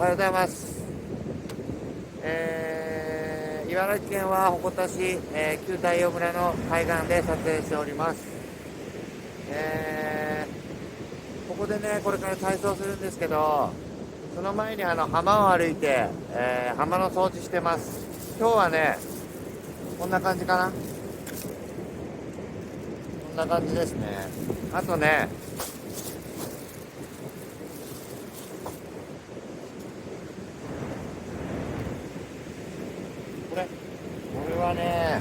はようございます。茨城県は鉾田市、旧太陽村の海岸で撮影しております。ここでね、これから体操するんですけど、その前に浜を歩いて、浜の掃除してます。今日はね、こんな感じかな。こんな感じですね。あとね、これはね、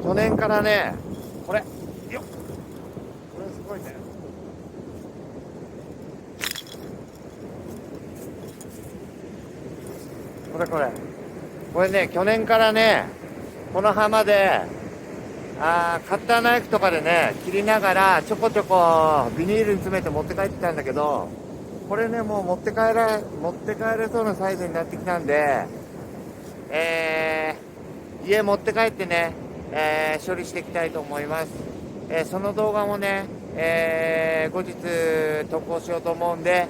去年からね、これ、よっ、これすごいね。これね、去年からね、この浜で、カッターナイフとかでね、切りながら、ちょこちょこビニールに詰めて持って帰ってたんだけど、これね、もう持って帰れそうなサイズになってきたんで、家持って帰ってね、処理していきたいと思います。その動画もね、後日投稿しようと思うんで、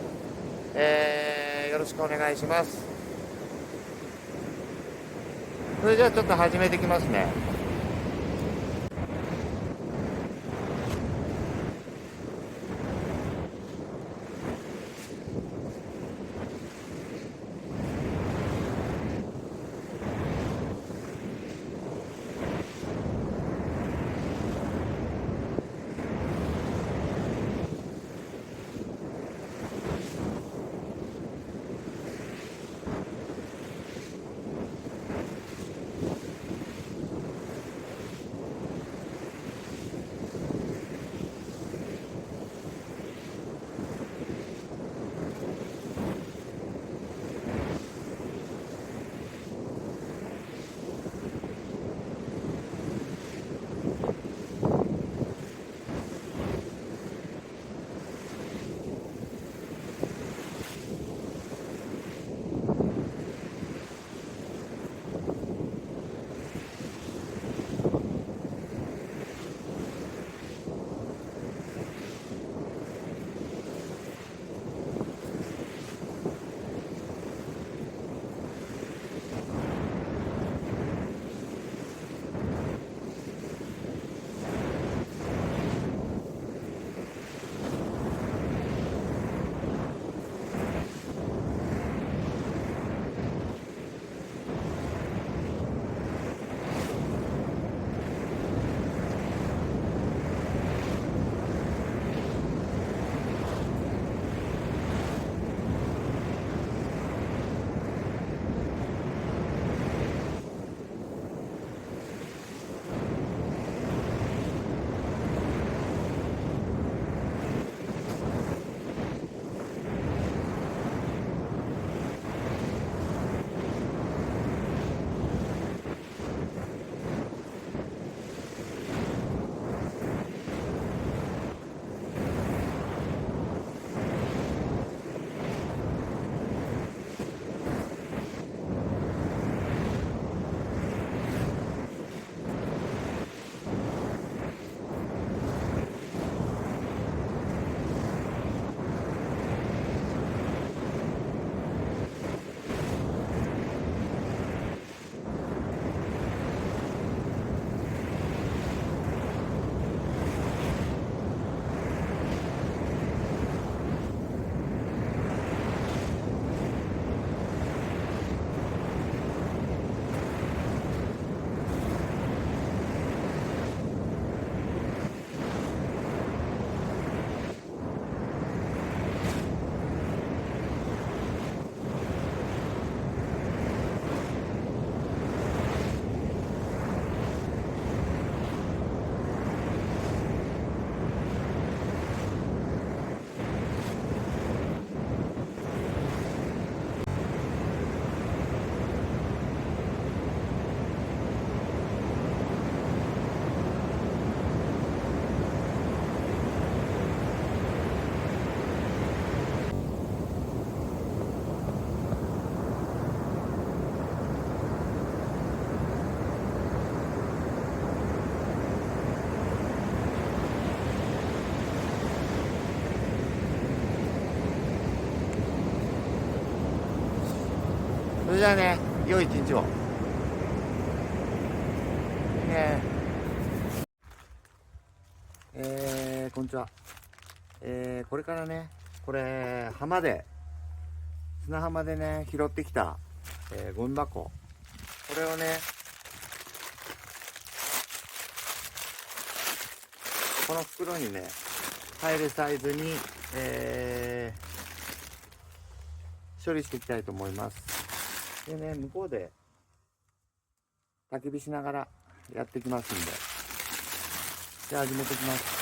よろしくお願いします。それじゃあちょっと始めていきますね。だね。良い一日を。ねこんにちは。これからね、これ、砂浜でね、拾ってきた、ゴミ箱。これをね、この袋にね、入るサイズに、処理していきたいと思います。でね、向こうで焚き火しながらやっていきますんで。じゃあ始めていきます。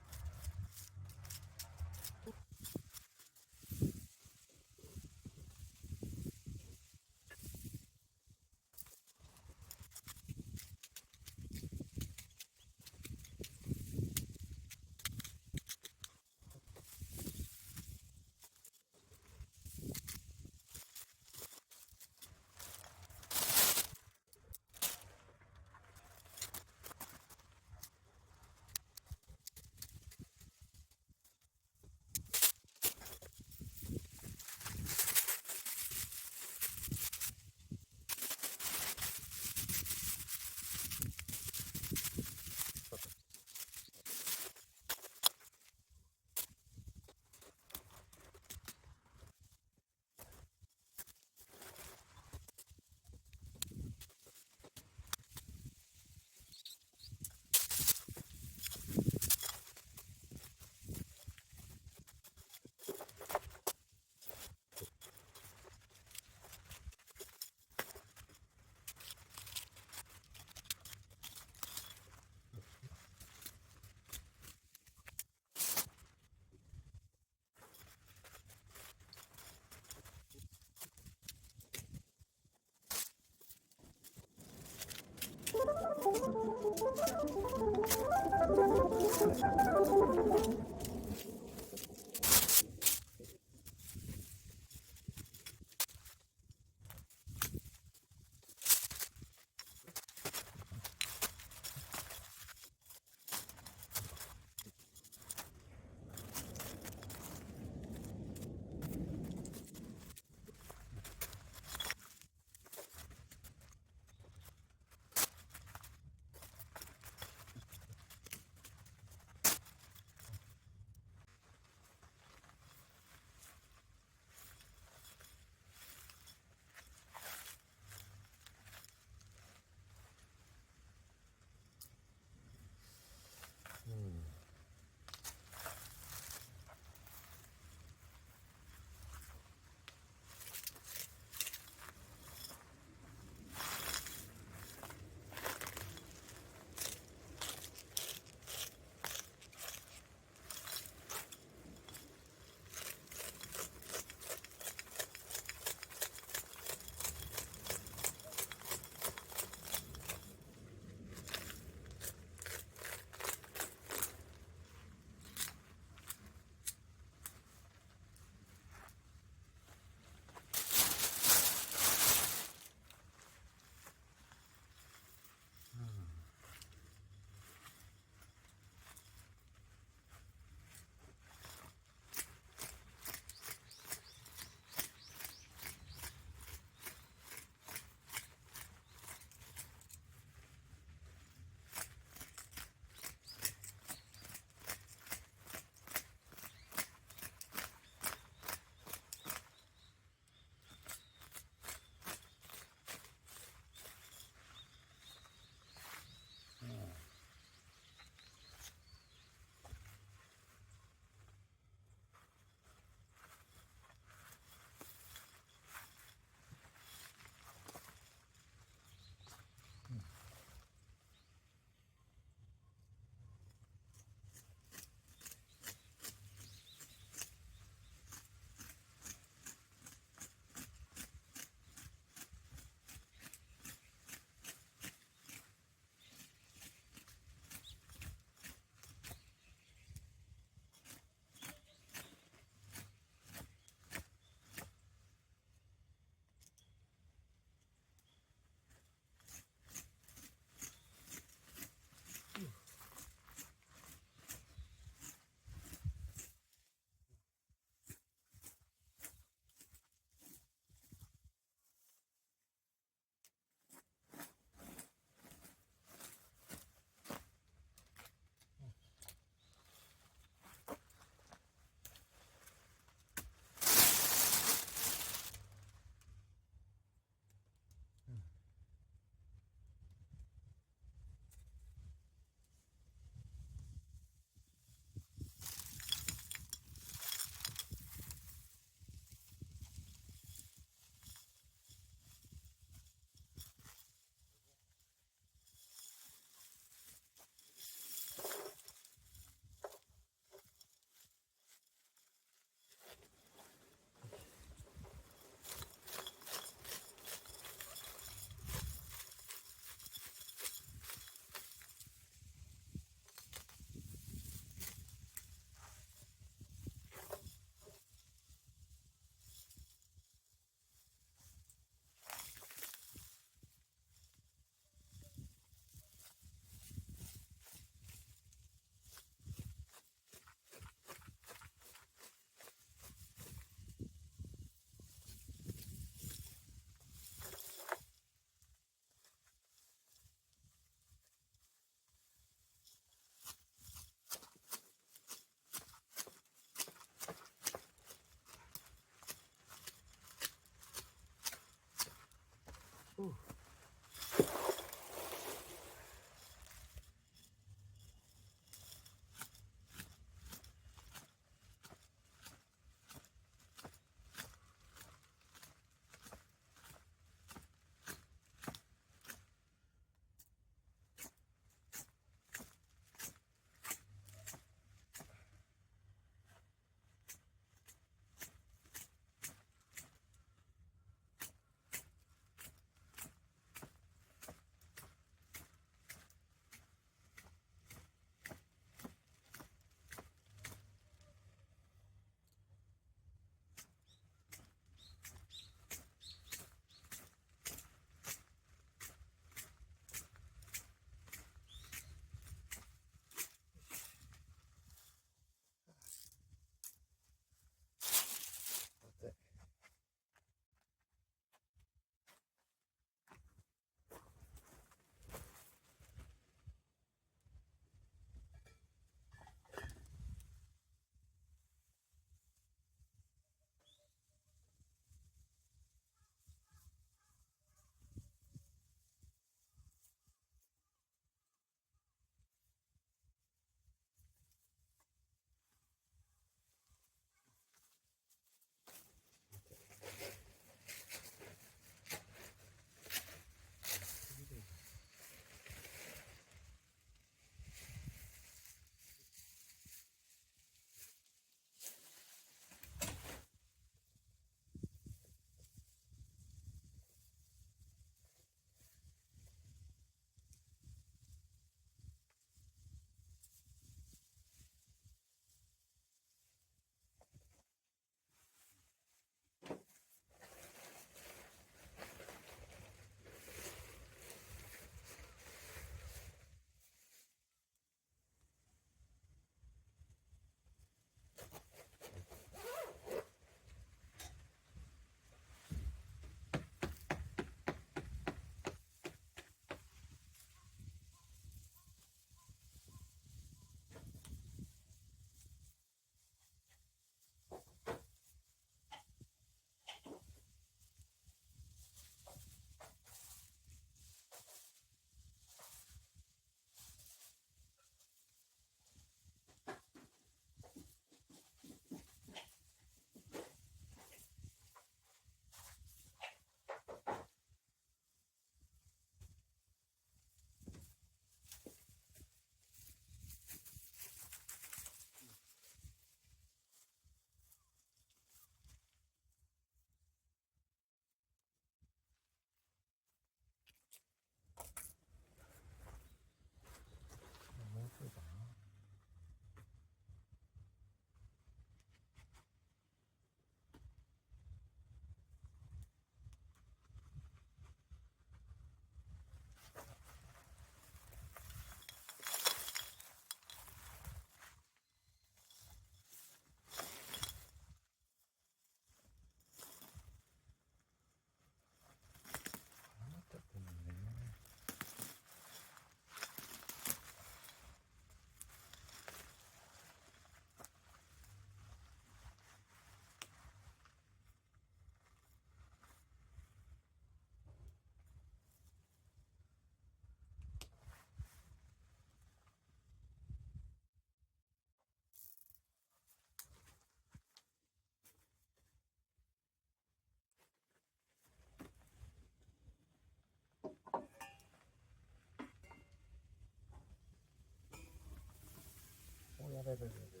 やべやべやべ。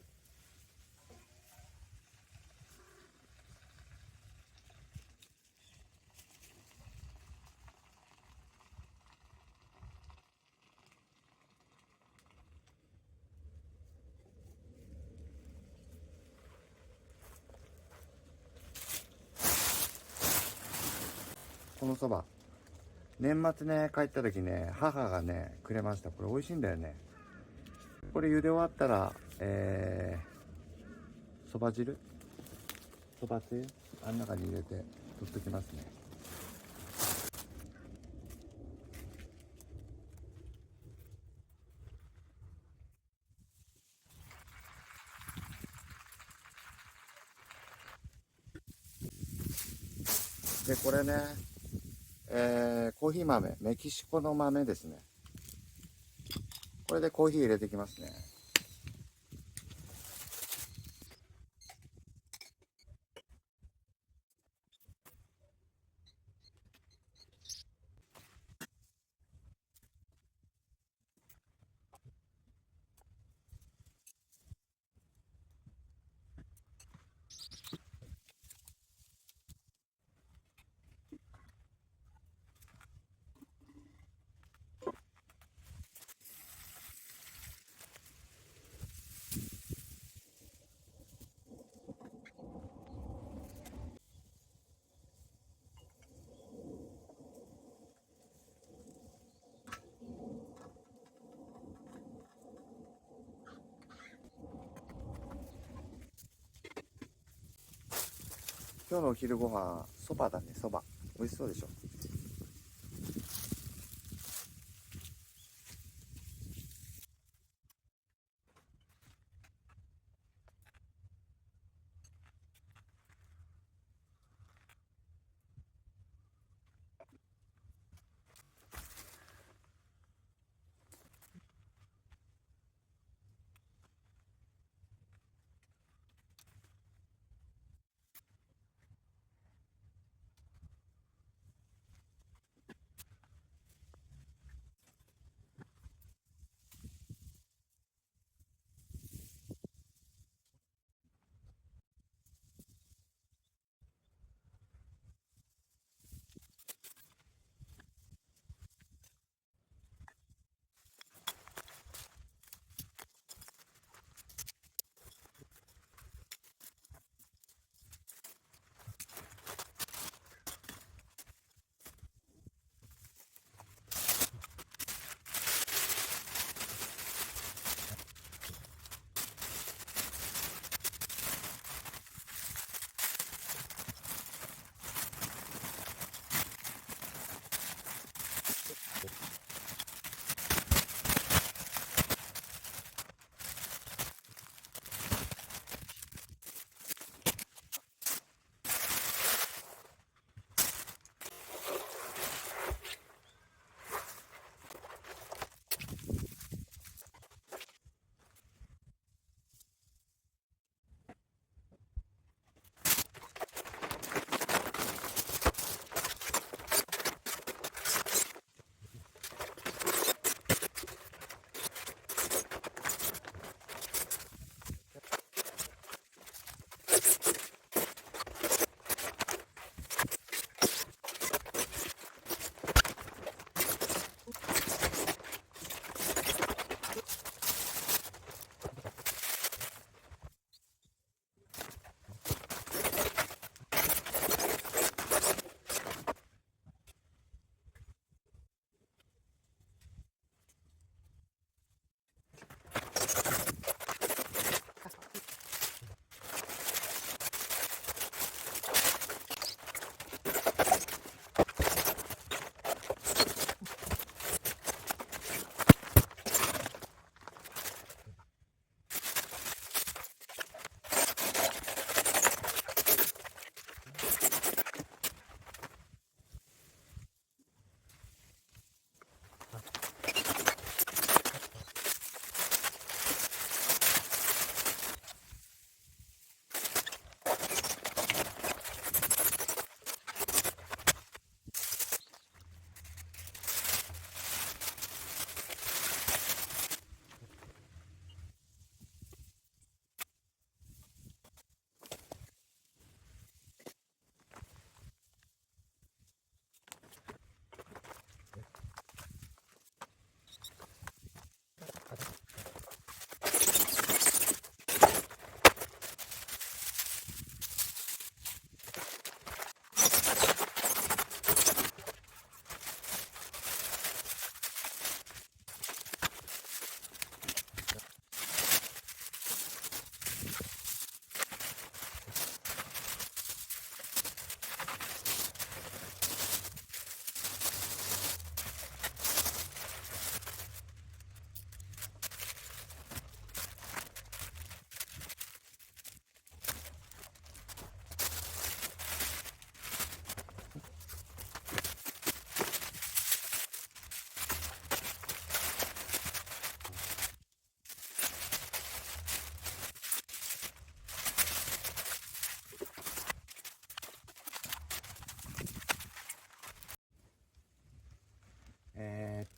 このそば、年末ね、帰った時ね、母がね、くれました。これ美味しいんだよね。これ茹で終わったら、そば汁そばつゆあん中に入れて取っときますね。で、これね、コーヒー豆、メキシコの豆ですね。これでコーヒー入れていきますね。今日のお昼ご飯、そばだね、そば。美味しそうでしょ。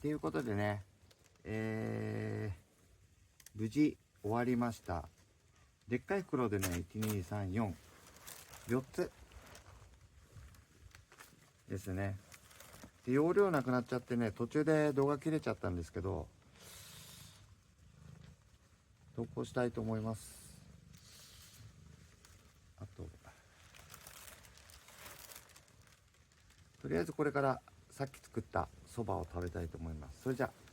ていうことでね、無事終わりました。でっかい袋でね、1、2、3、4、4つですね。で、容量なくなっちゃってね、途中で動画切れちゃったんですけど、投稿したいと思います。あとりあえずこれからさっき作ったそばを食べたいと思います。それじゃあ。